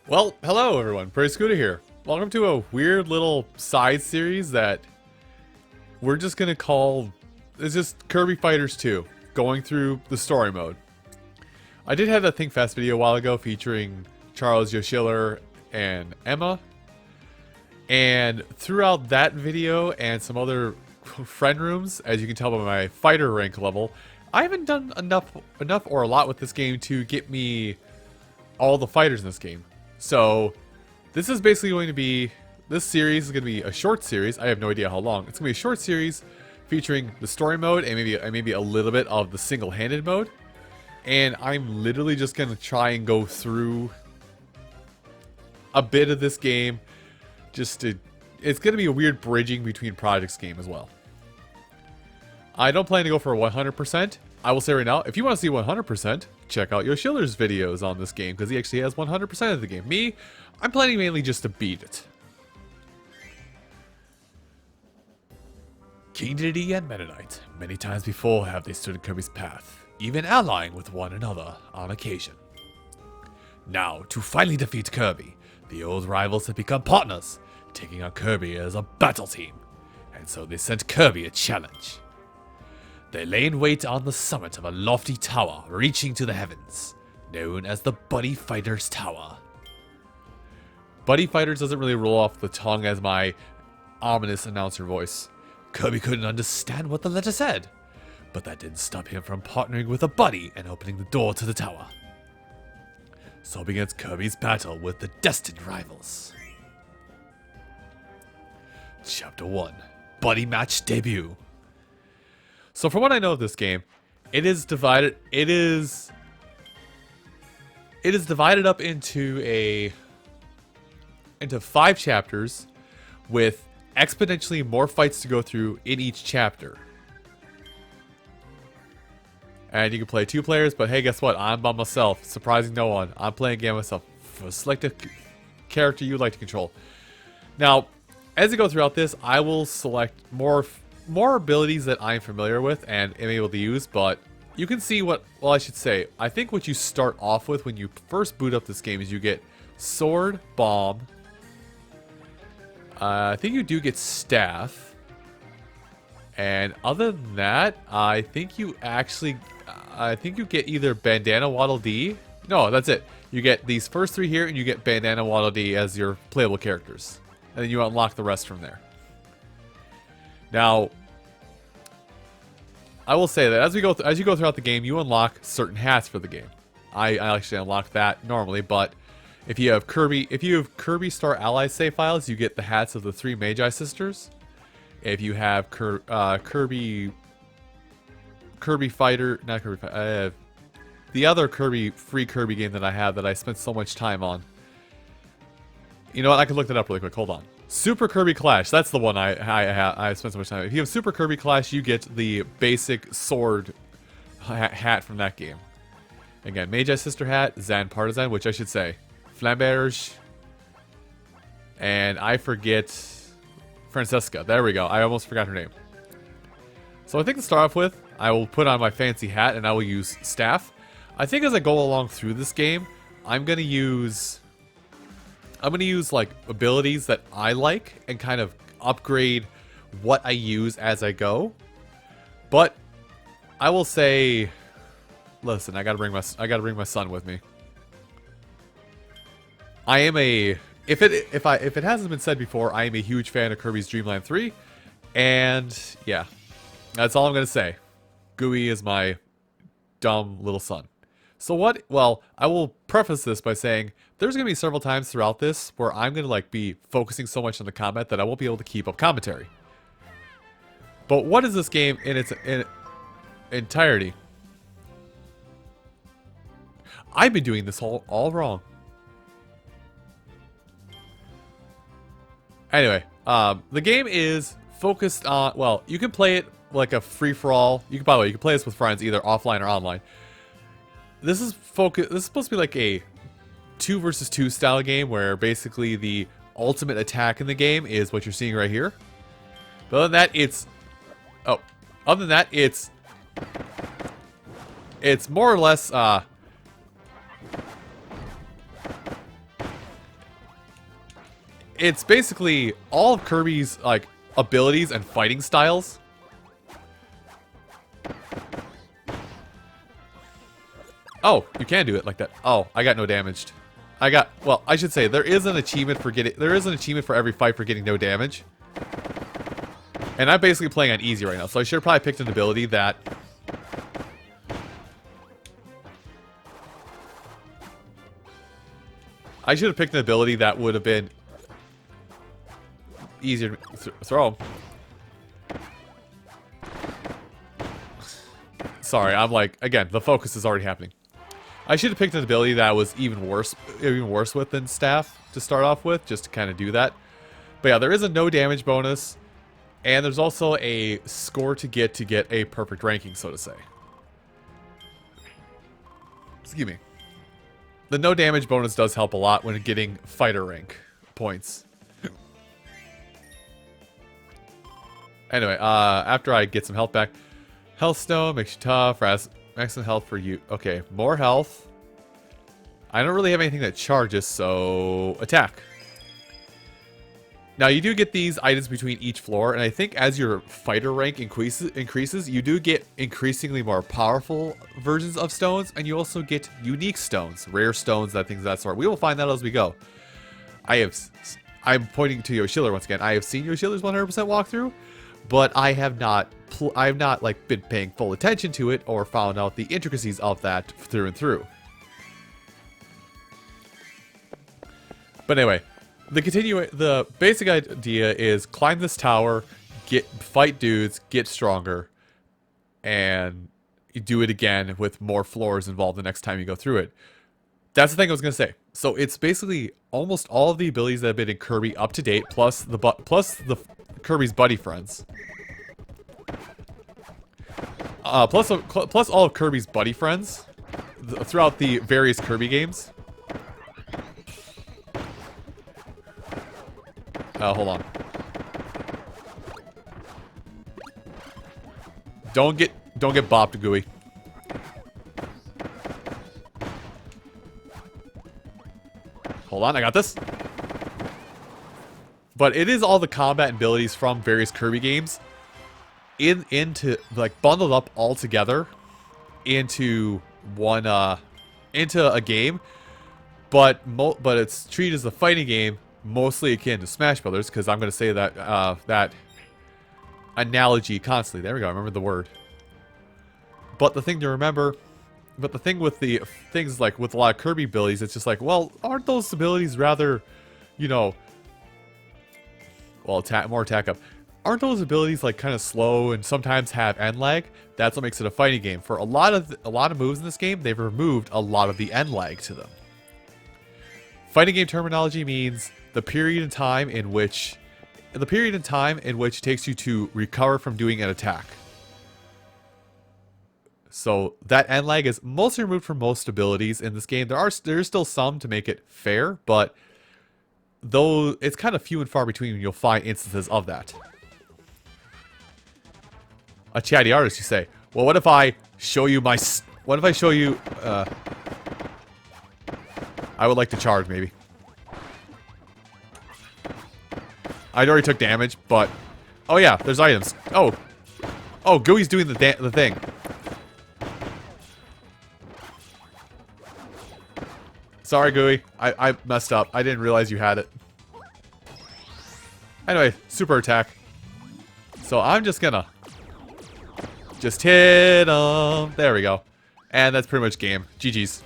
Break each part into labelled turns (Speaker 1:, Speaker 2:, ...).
Speaker 1: Well, hello everyone, Pretty Scooter here. Welcome to a weird little side series that we're just gonna call, it's just Kirby Fighters 2, going through the story mode. I did have that Think Fast video a while ago featuring Charles, Yoshiller, and Emma. And throughout that video and some other friend rooms, as you can tell by my fighter rank level, I haven't done enough or a lot with this game to get me all the fighters in this game. So, this is basically going to be, this series is going to be a short series. I have no idea how long. It's going to be a short series featuring the story mode and maybe a little bit of the single-handed mode. And I'm literally just going to try and go through a bit of this game just to, it's going to be a weird bridging between projects game as well. I don't plan to go for 100%. I will say right now, if you want to see 100%, check out Yoshiller's videos on this game, because he actually has 100% of the game. Me, I'm planning mainly just to beat it. King Dedede and Meta Knight, many times before have they stood in Kirby's path, even allying with one another on occasion. Now, to finally defeat Kirby, the old rivals have become partners, taking on Kirby as a battle team, and so they sent Kirby a challenge. They lay in wait on the summit of a lofty tower reaching to the heavens, known as the Buddy Fighters Tower. Buddy Fighters doesn't really roll off the tongue as my ominous announcer voice. Kirby couldn't understand what the letter said, but that didn't stop him from partnering with a buddy and opening the door to the tower. So begins Kirby's battle with the destined rivals. Chapter 1, Buddy Match Debut. So from what I know of this game, it is divided up into 5 chapters with exponentially more fights to go through in each chapter. And you can play 2 players, but hey, guess what? I'm by myself, surprising no one. I'm playing a game myself. Select a character you'd like to control. Now, as you go throughout this, I will select more abilities that I'm familiar with and am able to use, but you can see what, well, I should say, I think what you start off with when you first boot up this game is you get Sword, Bomb, I think you do get Staff, and other than that, I think you get either Bandana Waddle Dee. No, that's it. You get these first 3 here, and you get Bandana Waddle Dee as your playable characters, and then you unlock the rest from there. Now, I will say that as you go throughout the game, you unlock certain hats for the game. I actually unlock that normally, but if you have Kirby Star Ally save files, you get the hats of the 3 Magi sisters. If you have Kirby Fighter, not Kirby Fighter, the other free Kirby game that I have that I spent so much time on. You know what? I can look that up really quick. Hold on. Super Kirby Clash. That's the one I spent so much time. If you have Super Kirby Clash, you get the basic sword hat from that game. Again, Magi Sister hat, Zan Partisan, which I should say, Flamberge, and I forget Francesca. There we go. I almost forgot her name. So I think to start off with, I will put on my fancy hat and I will use Staff. I think as I go along through this game, I'm gonna use like abilities that I like and kind of upgrade what I use as I go. But I will say, listen, I gotta bring my son with me. I am a, if it hasn't been said before, I am a huge fan of Kirby's Dream Land 3, and yeah, that's all I'm gonna say. Gooey is my dumb little son. So what? Well, I will preface this by saying there's going to be several times throughout this where I'm going to like be focusing so much on the combat that I won't be able to keep up commentary. But what is this game in its entirety? I've been doing this all wrong. Anyway, the game is focused on, well, you can play it like a free-for-all. By the way, you can play this with friends either offline or online. This is supposed to be like a 2 versus 2 style game where basically the ultimate attack in the game is what you're seeing right here. But other than that, it's more or less it's basically all of Kirby's, like, abilities and fighting styles. Oh, you can do it like that. Oh, I got no damaged. Well, I should say, there is an achievement for every fight for getting no damage. And I'm basically playing on easy right now, so I should have probably picked an ability that... I should have picked an ability that would have been easier to throw. Sorry, I'm like, again, the focus is already happening. I should have picked an ability that was even worse with than staff to start off with, just to kind of do that. But yeah, there is a no damage bonus. And there's also a score to get a perfect ranking, so to say. Excuse me. The no damage bonus does help a lot when getting fighter rank points. Anyway, after I get some health back. Health stone makes you tough. Maximum health for you. Okay, more health. I don't really have anything that charges, so attack. Now, you do get these items between each floor, and I think as your fighter rank increases, you do get increasingly more powerful versions of stones, and you also get unique stones, rare stones, things of that sort. We will find that as we go. I'm pointing to Yoshiller once again. I have seen Yoshiller's 100% walkthrough, but I have not like been paying full attention to it or found out the intricacies of that through and through. But anyway. The basic idea is climb this tower, fight dudes, get stronger, and you do it again with more floors involved the next time you go through it. That's the thing I was gonna say. So it's basically almost all of the abilities that have been in Kirby up to date, plus the Kirby's buddy friends. Plus all of Kirby's buddy friends throughout the various Kirby games. Hold on. Don't get bopped, Gooey. Hold on, I got this. But it is all the combat abilities from various Kirby games into like bundled up all together into one into a game, but it's treated as a fighting game. Mostly akin to Smash Brothers, because I'm going to say that that analogy constantly. There we go. I remember the word. But the thing to remember, with things like with a lot of Kirby abilities, it's just like, well, aren't those abilities rather, you know, well, more attack up? Aren't those abilities like kind of slow and sometimes have end lag? That's what makes it a fighting game. For a lot of moves in this game, they've removed a lot of the end lag to them. Fighting game terminology means the period in time in which it takes you to recover from doing an attack. So that end lag is mostly removed from most abilities in this game. There's still some to make it fair, but though it's kind of few and far between, you'll find instances of that. A chatty artist, you say. Well, what if I show you I would like to charge, maybe. I already took damage, but... Oh yeah, there's items. Oh, Gooey's doing the thing. Sorry, Gooey. I messed up. I didn't realize you had it. Anyway, super attack. So I'm just gonna... just hit him. There we go. And that's pretty much game. GG's.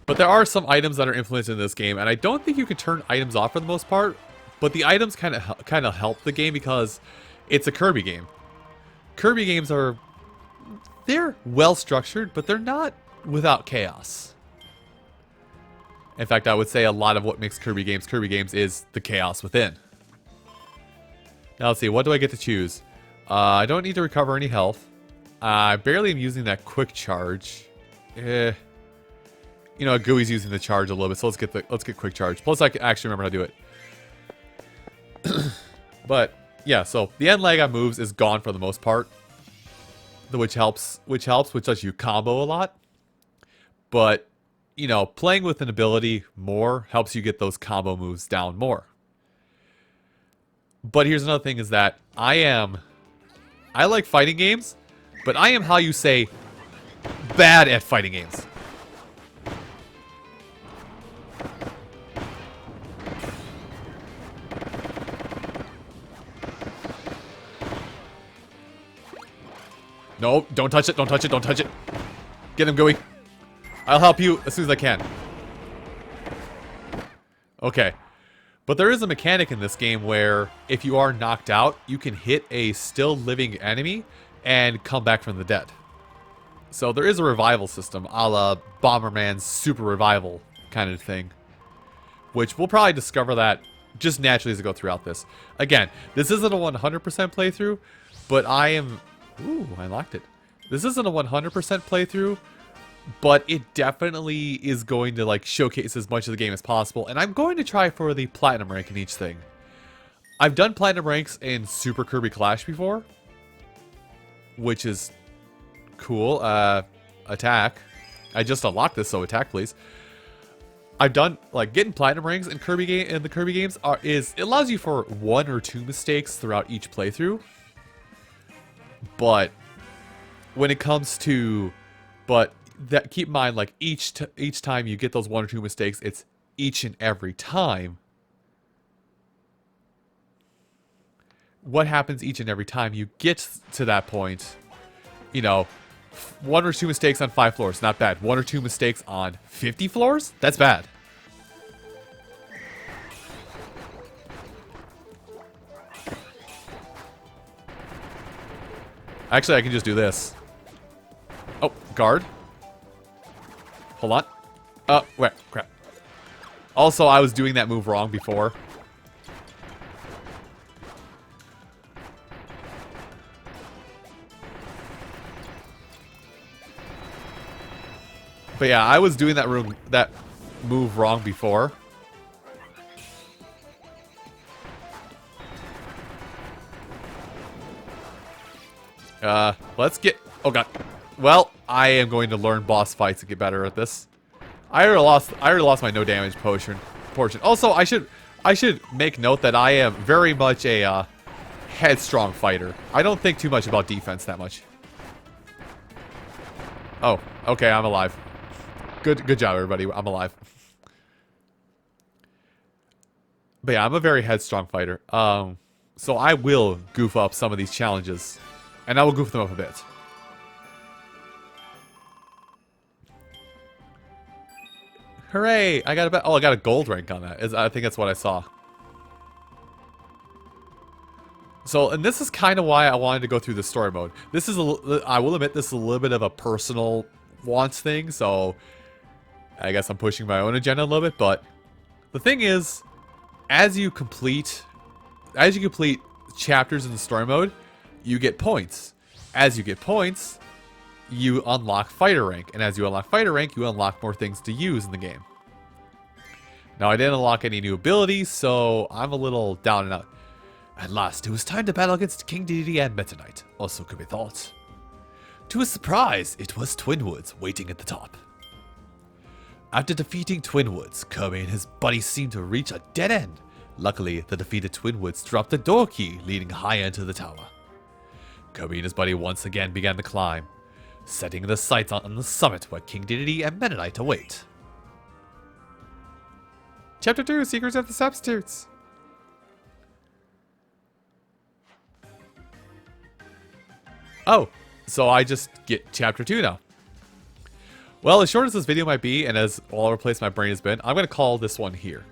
Speaker 1: But there are some items that are implemented in this game, and I don't think you can turn items off for the most part. But the items kind of help the game because it's a Kirby game. Kirby games they're well structured, but they're not without chaos. In fact, I would say a lot of what makes Kirby games is the chaos within. Now let's see, what do I get to choose? I don't need to recover any health. I barely am using that quick charge. You know, Gooey's using the charge a little bit, so let's get quick charge. Plus, I can actually remember how to do it. But yeah, so the end lag on moves is gone for the most part. which lets you combo a lot. But, you know, playing with an ability more helps you get those combo moves down more. But here's another thing is that I like fighting games, but I am, how you say, bad at fighting games. No, don't touch it, don't touch it, don't touch it. Get him, Gooey. I'll help you as soon as I can. Okay. But there is a mechanic in this game where if you are knocked out, you can hit a still living enemy and come back from the dead. So there is a revival system, a la Bomberman's Super Revival kind of thing. Which we'll probably discover that just naturally as we go throughout this. Again, this isn't a 100% playthrough, but I am... Ooh, I locked it. This isn't a 100% playthrough, but it definitely is going to like showcase as much of the game as possible, and I'm going to try for the platinum rank in each thing. I've done platinum ranks in Super Kirby Clash before, which is cool. Attack. I just unlocked this, so attack, please. I've done like getting platinum ranks in the Kirby games it allows you for 1 or 2 mistakes throughout each playthrough. But when it comes to, keep in mind, like each time you get those 1 or 2 mistakes, it's each and every time. What happens each and every time you get to that point? You know, 1 or 2 mistakes on 5 floors, not bad. 1 or 2 mistakes on 50 floors? That's bad. Actually, I can just do this. Oh, guard. Hold on. Oh, wait, crap. Also, I was doing that move wrong before. But yeah, I was doing that move wrong before. Let's get... Oh god. Well, I am going to learn boss fights to get better at this. I already lost my no damage portion. Also, I should make note that I am very much a headstrong fighter. I don't think too much about defense that much. Oh, okay, I'm alive. Good job, everybody. I'm alive. But yeah, I'm a very headstrong fighter. So I will goof up some of these challenges. And I will goof them up a bit. Hooray! I got a gold rank on that. I think that's what I saw. So, and this is kind of why I wanted to go through the story mode. This is I will admit, this is a little bit of a personal wants thing, so I guess I'm pushing my own agenda a little bit, but the thing is, as you complete chapters in the story mode, you get points. As you get points, you unlock fighter rank, and as you unlock fighter rank, you unlock more things to use in the game. Now, I didn't unlock any new abilities, so I'm a little down and out. At last, it was time to battle against King Dedede and Meta Knight, also could be thought. To his surprise, it was Twinwoods waiting at the top. After defeating Twinwoods, Kirby and his buddies seemed to reach a dead end. Luckily, the defeated Twinwoods dropped the door key leading higher into the tower. Kirby and his buddy once again began to climb, setting the sights on the summit where King Dedede and Meta Knight await. Chapter 2, Secrets of the Substitutes. Oh, so I just get Chapter 2 now. Well, as short as this video might be, and as all over the place my brain has been, I'm going to call this one here.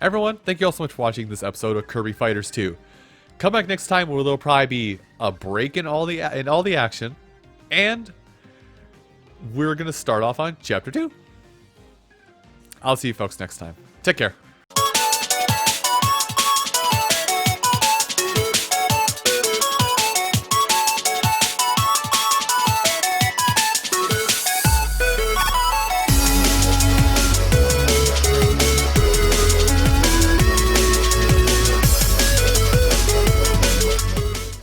Speaker 1: Everyone, thank you all so much for watching this episode of Kirby Fighters 2. Come back next time where there'll probably be a break in all the action, and we're going to start off on Chapter 2. I'll see you folks next time. Take care.